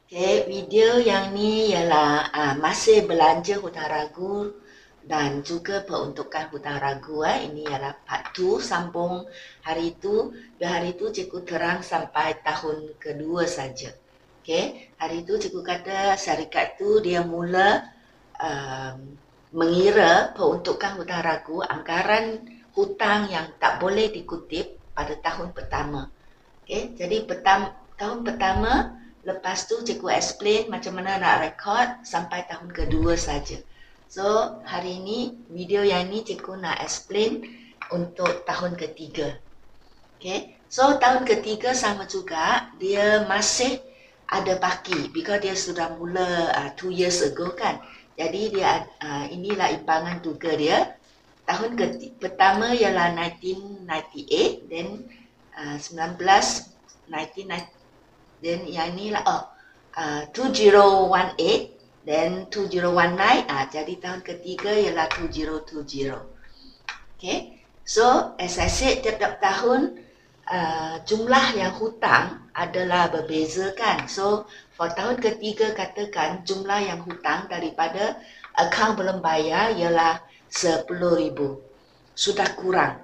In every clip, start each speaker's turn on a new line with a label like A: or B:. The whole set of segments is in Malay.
A: Okay, video yang ni ialah masih belanja hutang ragu dan juga peruntukan hutang ragu. Ini ialah part 2 sambung hari itu. Dan hari itu cikgu terang sampai tahun kedua saja. Okay, hari itu cikgu kata syarikat tu dia mula mengira peruntukan hutang ragu, anggaran hutang yang tak boleh dikutip pada tahun pertama. Okay, jadi tahun pertama, lepas tu cikgu explain macam mana nak record sampai tahun kedua saja. So, hari ini, video yang ni cikgu nak explain untuk tahun ketiga. Okay, so tahun ketiga sama juga, dia masih ada baki because dia sudah mula 2 years ago kan. Jadi dia inilah imbangan tuga dia. Tahun pertama ialah 1998, then 1990, then yang ni lah 2018, then 2019, jadi tahun ketiga ialah 2020. Okay, so as I said, tiap-tiap tahun jumlah yang hutang adalah berbeza kan. So for tahun ketiga katakan jumlah yang hutang daripada akaun belum bayar ialah 10,000, sudah kurang.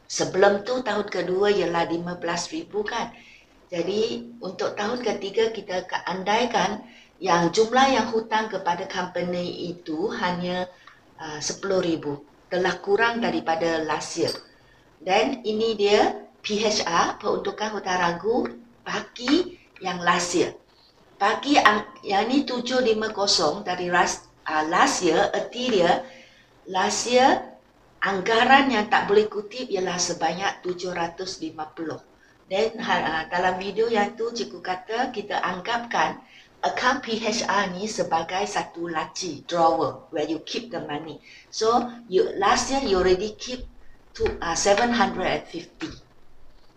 A: Sebelum tu tahun kedua ialah 15,000 kan. Jadi untuk tahun ketiga kita andaikan yang jumlah yang hutang kepada company itu hanya 10,000, telah kurang daripada last year. Dan ini dia PHR, peruntukan hutang ragu bagi yang last year. Bagi yang ni 750 dari last year, erti dia last year anggaran yang tak boleh kutip ialah sebanyak 750. Dan dalam video yang tu cikgu kata kita anggapkan akaun PHR ni sebagai satu laci, drawer where you keep the money. So last year you already keep 750.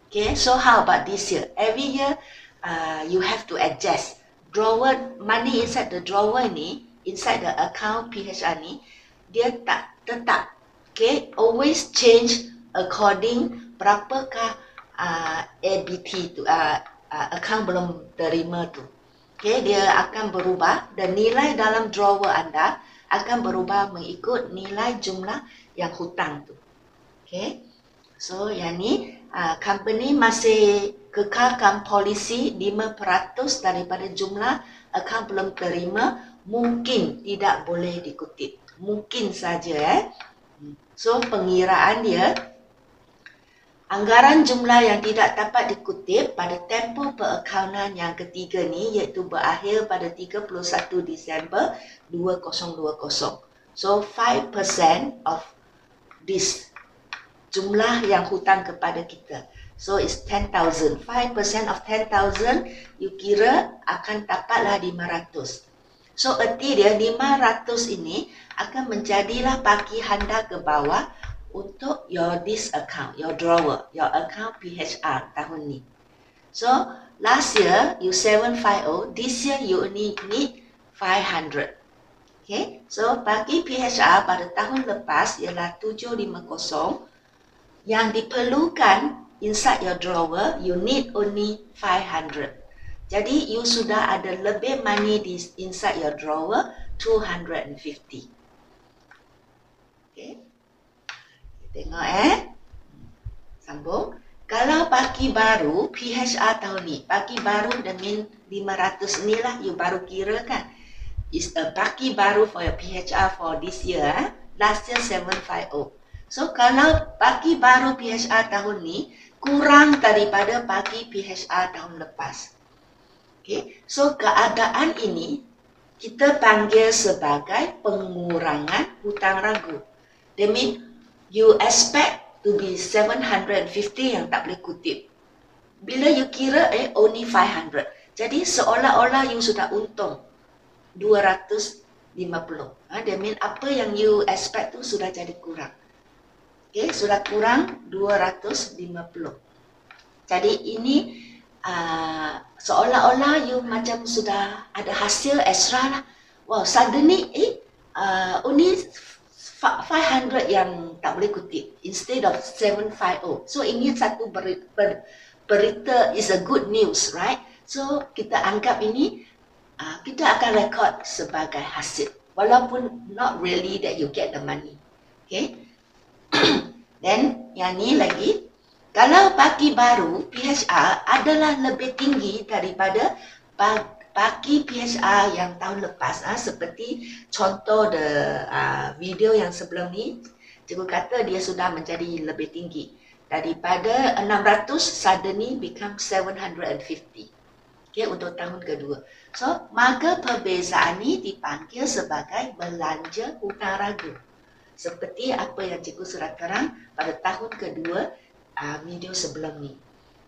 A: Okay, so how about this year? Every year you have to adjust. Drawer, money inside the drawer ni, inside the account PHR ni, dia tak tetap. Okay, always change according berapakah ABT tu, akaun belum terima tu. Okay, dia akan berubah dan nilai dalam drawer anda akan berubah mengikut nilai jumlah yang hutang tu. Okay, so yang ni company masih kekalkan polisi 5% daripada jumlah akaun belum terima mungkin tidak boleh dikutip. Mungkin saja So pengiraan dia, anggaran jumlah yang tidak dapat dikutip pada tempoh perakaunan yang ketiga ni iaitu berakhir pada 31 Disember 2020. So 5% of this jumlah yang hutang kepada kita. So it's 10,000. 5% of 10,000 you kira akan dapatlah 500. So erti dia 500 ini akan menjadilah baki anda ke bawah untuk your this account, your drawer, your account PHR tahun ni. So last year you 750, this year you only need 500. Okay, so bagi PHR pada tahun lepas ialah 750, yang diperlukan inside your drawer you need only 500. Jadi you sudah ada lebih money di inside your drawer 250. Okay. Tengok sambung. Kalau baki baru PHR tahun ni, baki baru dengan 500 ni lah you baru kira kan. Is a baki baru for your PHR for this year. Last year 750. So kalau baki baru PHR tahun ni kurang daripada baki PHR tahun lepas. Okay, so keadaan ini kita panggil sebagai pengurangan hutang ragu. That means you expect to be 750 yang tak boleh kutip. Bila you kira only 500. Jadi seolah-olah you sudah untung 250. That means apa yang you expect tu sudah jadi kurang. Okay, sudah kurang 250. Jadi ini seolah-olah you macam sudah ada hasil extra lah. Wow, suddenly only 500 yang tak boleh kutip instead of 750. So ini satu berita is a good news, right? So kita anggap ini kita akan record sebagai hasil. Walaupun not really that you get the money. Okay. Then yang ni lagi, kalau paki baru PHR adalah lebih tinggi daripada paki PHR yang tahun lepas. Seperti contoh video yang sebelum ni, cikgu kata dia sudah menjadi lebih tinggi. Daripada 600 suddenly become 750. Okay, untuk tahun kedua. So, maka perbezaan ini dipanggil sebagai belanja hutang ragu. Seperti apa yang cikgu sudah terang pada tahun kedua video sebelum ni.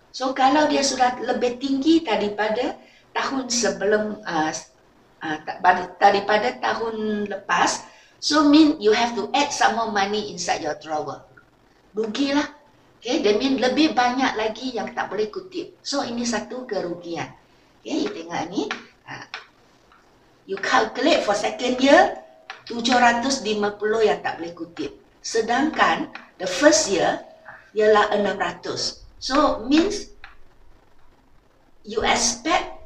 A: So, kalau dia sudah lebih tinggi daripada tahun sebelum, daripada tahun lepas, so mean you have to add some more money inside your drawer. Rugilah. Okay, that mean lebih banyak lagi yang tak boleh kutip. So, ini satu kerugian. Okay, you tengok ni. You calculate for second year, 750 yang tak boleh kutip. Sedangkan, the first year, ialah 600. So, means, you expect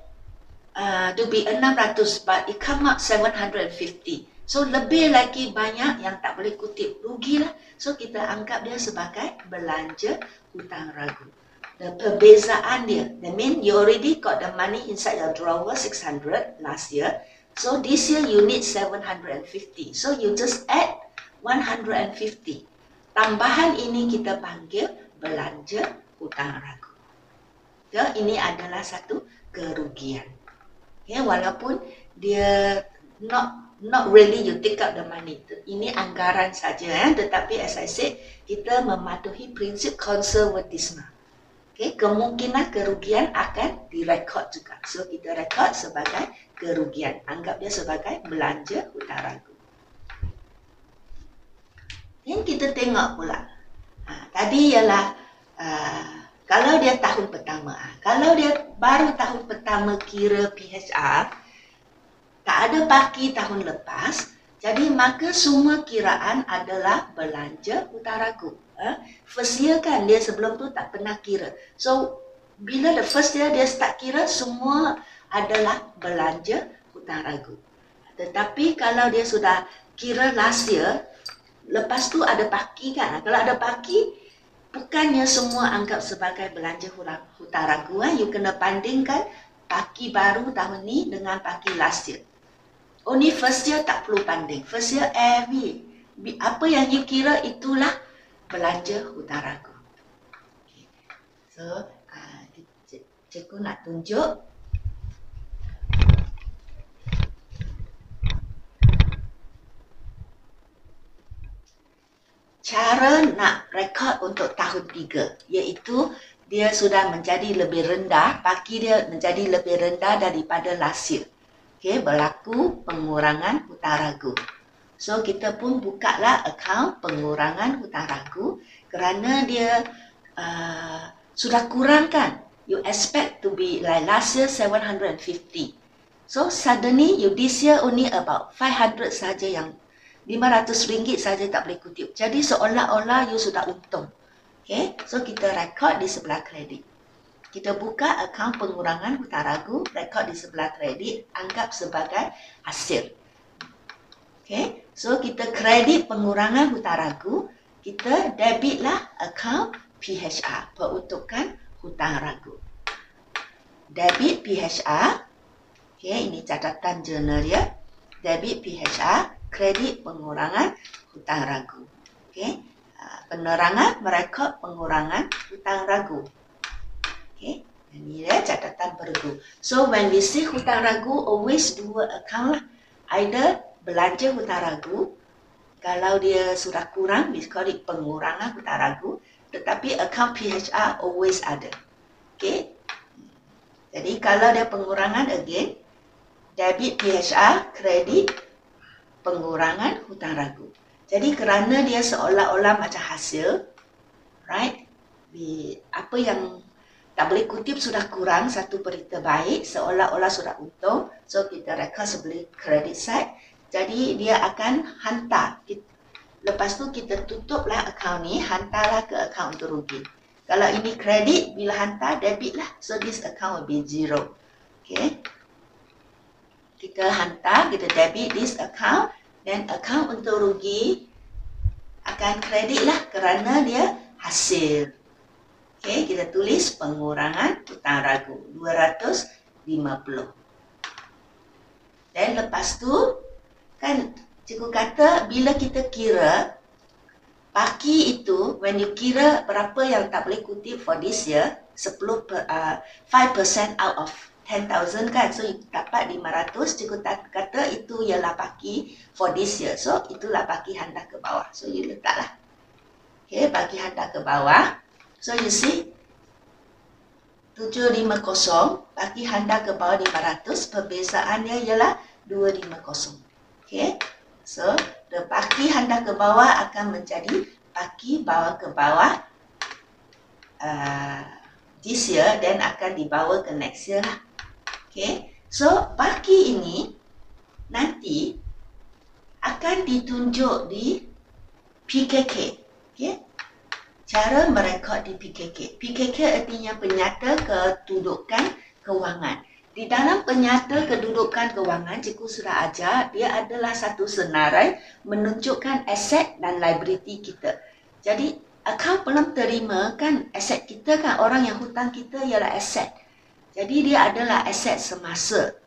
A: to be 600, but it come up 750. So, lebih lagi banyak yang tak boleh kutip. Rugilah. So, kita anggap dia sebagai belanja hutang ragu. The perbezaan dia. That means you already got the money inside your drawer 600 last year. So this year you need 750. So you just add 150. Tambahan ini kita panggil belanja hutang ragu. So, ini adalah satu kerugian. Okay, walaupun dia not really you take out the money. Ini anggaran saja, tetapi as I said, kita mematuhi prinsip konservatisme. Okay, kemungkinan kerugian akan direkod juga. So, kita rekod sebagai kerugian. Anggap dia sebagai belanja hutang ragu. Yang kita tengok pula. Tadi ialah kalau dia tahun pertama. Kalau dia baru tahun pertama kira PHR, tak ada paki tahun lepas, jadi maka semua kiraan adalah belanja hutang ragu. First year kan, dia sebelum tu tak pernah kira. So, bila the first year dia start kira, semua adalah belanja hutang ragu. Tetapi kalau dia sudah kira last year, lepas tu ada paki kan. Kalau ada paki, bukannya semua anggap sebagai belanja hutang ragu. You kena bandingkan paki baru tahun ni dengan paki last year. Only first year tak perlu banding. First year apa yang you kira itulah belanja hutang ragu. Okay. So, cikgu nak tunjuk cara nak rekod untuk tahun 3, iaitu dia sudah menjadi lebih rendah, paki dia menjadi lebih rendah daripada last year. Okay, berlaku pengurangan hutang ragu. So, kita pun bukalah akaun pengurangan hutang ragu kerana dia sudah kurang kan. You expect to be like last year 750. So, suddenly you this year only about 500 saja yang RM500 saja tak boleh kutip. Jadi, seolah-olah you sudah untung. Okay, so kita rekod di sebelah kredit. Kita buka akaun pengurangan hutang ragu, rekod di sebelah kredit, anggap sebagai hasil. Okay, so kita kredit pengurangan hutang ragu, kita debitlah akaun PHR, peruntukan hutang ragu. Debit PHR, okay, ini catatan jurnal dia. Debit PHR, kredit pengurangan hutang ragu. Okay, penerangan merekod pengurangan hutang ragu. Okay, ini dia catatan pergu. So when we see hutang ragu, always dua account lah. Either belanja hutang ragu, kalau dia sudah kurang, we call it pengurangan hutang ragu, tetapi account PHR always ada. Okay, jadi kalau dia pengurangan again, debit PHR, kredit pengurangan hutang ragu. Jadi kerana dia seolah-olah macam hasil, right? Apa yang tak boleh kutip sudah kurang, satu berita baik, seolah-olah sudah untung. So, kita rekod sebelah credit side. Jadi, dia akan hantar. Lepas tu, kita tutuplah akaun ni, hantarlah ke akaun untuk rugi. Kalau ini kredit, bila hantar, debit lah. So, this account will be 0. Okay. kita hantar, kita debit this account, dan account untuk rugi akan kredit lah kerana dia hasil. Okay, kita tulis pengurangan hutang ragu 250. Dan lepas tu, kan cikgu kata bila kita kira baki itu, when you kira berapa yang tak boleh kutip for this year, 5% out of 10,000 kan, so dapat 500, cikgu kata itu ialah baki for this year, so itulah baki hantar ke bawah, so you letaklah. Okay, baki hantar ke bawah, so you see 750, baki hantar ke bawah 500, perbezaannya ialah 250. Okay, so the baki hantar ke bawah akan menjadi baki bawa ke bawah this year dan akan dibawa ke next year lah. Okay, so baki ini nanti akan ditunjuk di PKK. Okay, cara merekod di PKK. PKK artinya penyata kedudukan kewangan. Di dalam penyata kedudukan kewangan, cikgu sudah ajar, dia adalah satu senarai menunjukkan aset dan liability kita. Jadi, akaun belum terima kan aset kita kan, orang yang hutang kita ialah aset. Jadi, dia adalah aset semasa.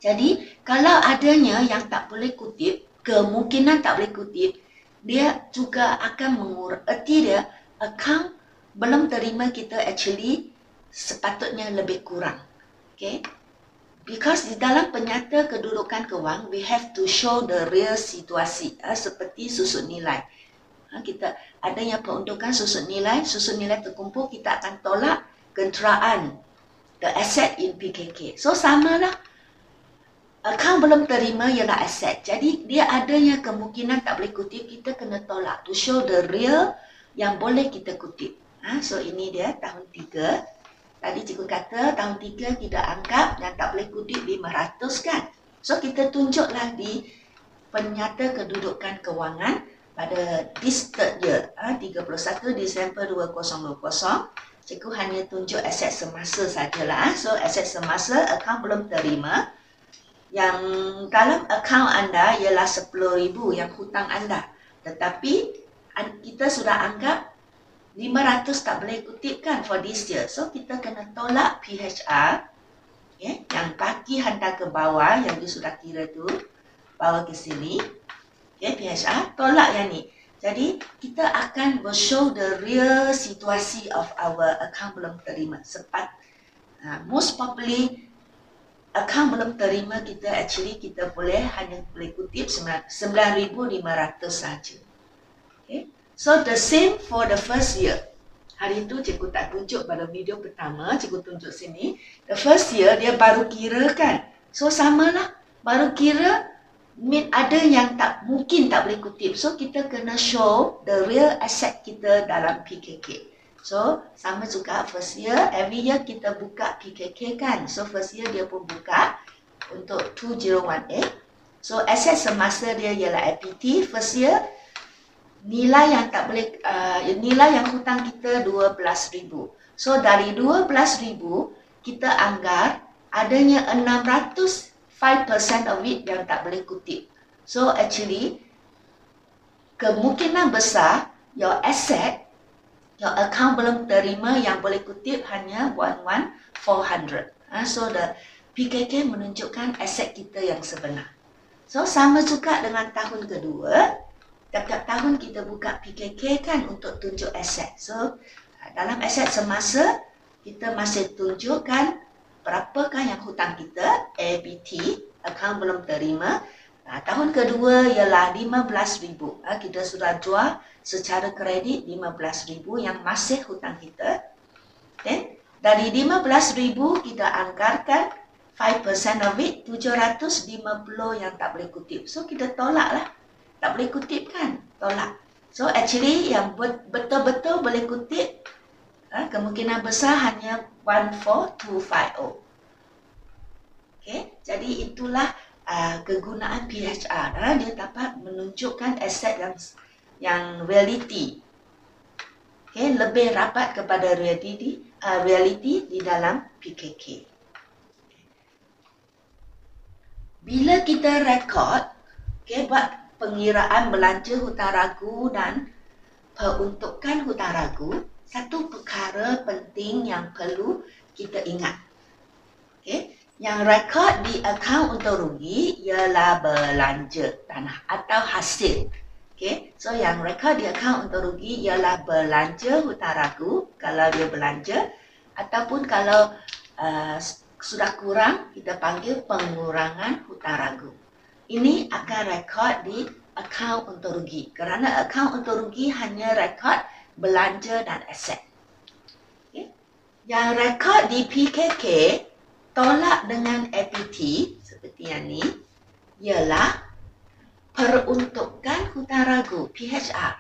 A: Jadi, kalau adanya yang tak boleh kutip, kemungkinan tak boleh kutip, dia juga akan erti dia, akaun belum terima kita actually sepatutnya lebih kurang. Okay? Because di dalam penyata kedudukan kewangan, we have to show the real situasi, seperti susun nilai. Kita adanya peruntukan susun nilai terkumpul, kita akan tolak kenderaan, the asset in PKK. So samalah, akaun belum terima ialah aset. Jadi dia adanya kemungkinan tak boleh kutip, kita kena tolak to show the real yang boleh kita kutip. So ini dia tahun 3. Tadi cikgu kata tahun 3 kita anggap dan tak boleh kutip 500 kan. So kita tunjuklah di penyata kedudukan kewangan pada this third year, 31 Disember 2020. Cikgu hanya tunjuk aset semasa sajalah. So aset semasa akaun belum terima. Yang dalam akaun anda ialah 10,000 yang hutang anda. Tetapi kita sudah anggap 500 tak boleh kutipkan for this year. So, kita kena tolak PHR. Okay, yang baki hantar ke bawah, yang dia sudah kira tu. Bawa ke sini. Okay, PHR, tolak yang ni. Jadi, kita akan show the real situasi of our account belum terima. Most probably, account belum terima kita actually kita hanya boleh kutip 9,500 saja. Okay. So the same for the first year. Hari itu cikgu tak tunjuk pada video pertama, cikgu tunjuk sini. The first year dia baru kira kan. So samalah, baru kira ada yang mungkin tak boleh kutip. So kita kena show the real asset kita dalam PKK. So sama juga first year, every year kita buka PKK kan. So first year dia pun buka untuk 2018. So asset semasa dia ialah APT first year. Nilai yang tak boleh, nilai yang hutang kita 12,000. So dari 12,000 kita anggar adanya 600, 5% of it yang tak boleh kutip. So actually kemungkinan besar your asset, your account belum terima yang boleh kutip hanya 11,400. So the PKK menunjukkan aset kita yang sebenar. So sama juga dengan tahun kedua. Tiap-tiap tahun kita buka PKK kan untuk tunjuk aset. So, dalam aset semasa, kita masih tunjukkan berapakah yang hutang kita, ABT, akaun belum terima. Tahun kedua ialah 15,000. Kita sudah jual secara kredit 15,000 yang masih hutang kita. Dan dari 15,000 kita anggarkan 5% of it, 750 yang tak boleh kutip. So, kita tolaklah. Tak boleh kutip kan? Tolak. So actually yang betul-betul boleh kutip, kemungkinan besar hanya 14,250. Okay? Jadi itulah kegunaan PHR. Dia dapat menunjukkan aset yang reality. Okay? Lebih rapat kepada reality di dalam PKK. Bila kita rekod, okay, buat pengiraan belanja hutang ragu dan peruntukan hutang ragu, satu perkara penting yang perlu kita ingat. Okay. Yang rekod di akaun untung rugi ialah belanja tanah atau hasil. Okay. So yang rekod di akaun untung rugi ialah belanja hutang ragu kalau dia belanja, ataupun kalau sudah kurang, kita panggil pengurangan hutang ragu. Ini akan rekod di akaun untung rugi. Kerana akaun untung rugi hanya rekod belanja dan aset. Okay. Yang rekod di PKK tolak dengan APT seperti yang ni ialah peruntukan hutang ragu, PHR,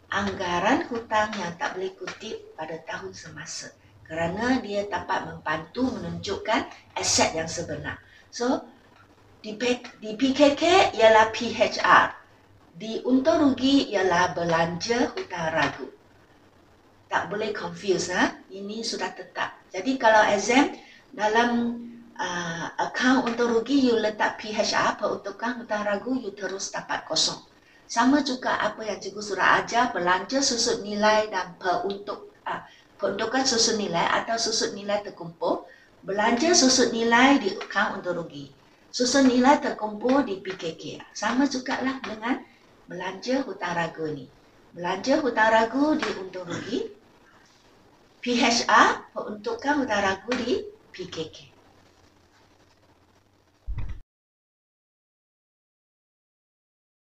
A: anggaran hutang yang tak boleh kutip pada tahun semasa, kerana dia dapat membantu menunjukkan aset yang sebenar. So, di PKK ialah PHR, di untung rugi ialah belanja hutang ragu. Tak boleh confuse, ini sudah tetap. Jadi kalau exam dalam akaun untung rugi you letak PHR, peruntukan hutang ragu, you terus dapat kosong. Sama juga apa yang cikgu sudah ajar, belanja susut nilai dan peruntukan susut nilai atau susut nilai terkumpul. Belanja susut nilai di akaun untung rugi, susut nilai terkumpul di PKK. Sama juga lah dengan belanja hutang ragu ni. Belanja hutang ragu di untung rugi, PHR, peruntukan hutang ragu di PKK.